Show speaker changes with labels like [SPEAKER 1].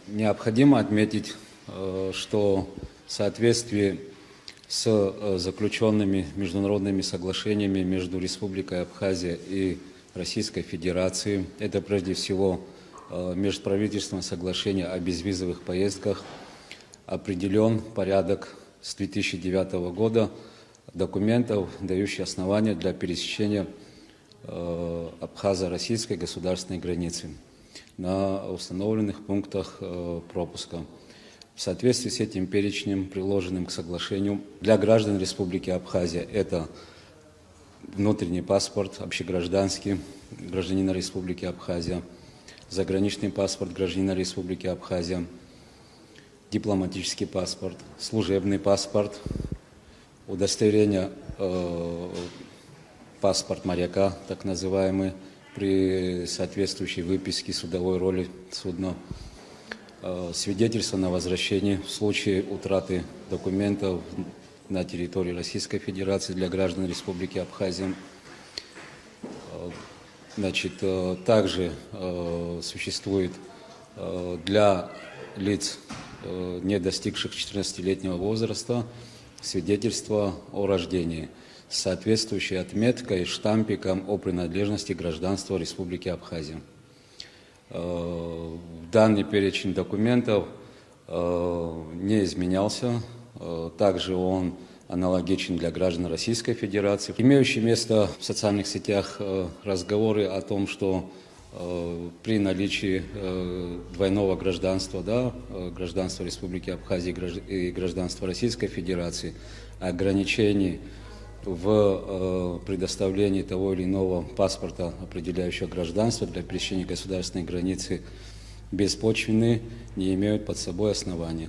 [SPEAKER 1] Необходимо отметить, что в соответствии с заключенными международными соглашениями между Республикой Абхазия и Российской Федерацией, это прежде всего межправительственное соглашение о безвизовых поездках, определен порядок с 2009 года документов, дающих основания для пересечения абхазо-российской государственной границы на установленных пунктах пропуска. В соответствии с этим перечнем, приложенным к соглашению, для граждан Республики Абхазия это внутренний паспорт, общегражданский гражданина Республики Абхазия, заграничный паспорт гражданина Республики Абхазия, дипломатический паспорт, служебный паспорт, удостоверение паспорт моряка, так называемый, при соответствующей выписке судовой роли судна, свидетельство на возвращение в случае утраты документов на территории Российской Федерации для граждан Республики Абхазия. Также существует для лиц, не достигших 14-летнего возраста, свидетельство о рождении с соответствующей отметкой, штампиком о принадлежности к гражданству Республики Абхазия. Данный перечень документов не изменялся, также он аналогичен для граждан Российской Федерации. Имеющие место в социальных сетях разговоры о том, что при наличии двойного гражданства, гражданства Республики Абхазия и гражданства Российской Федерации, ограничений в предоставлении того или иного паспорта, определяющего гражданство для пересечения государственной границы, беспочвенны, не имеют под собой основания.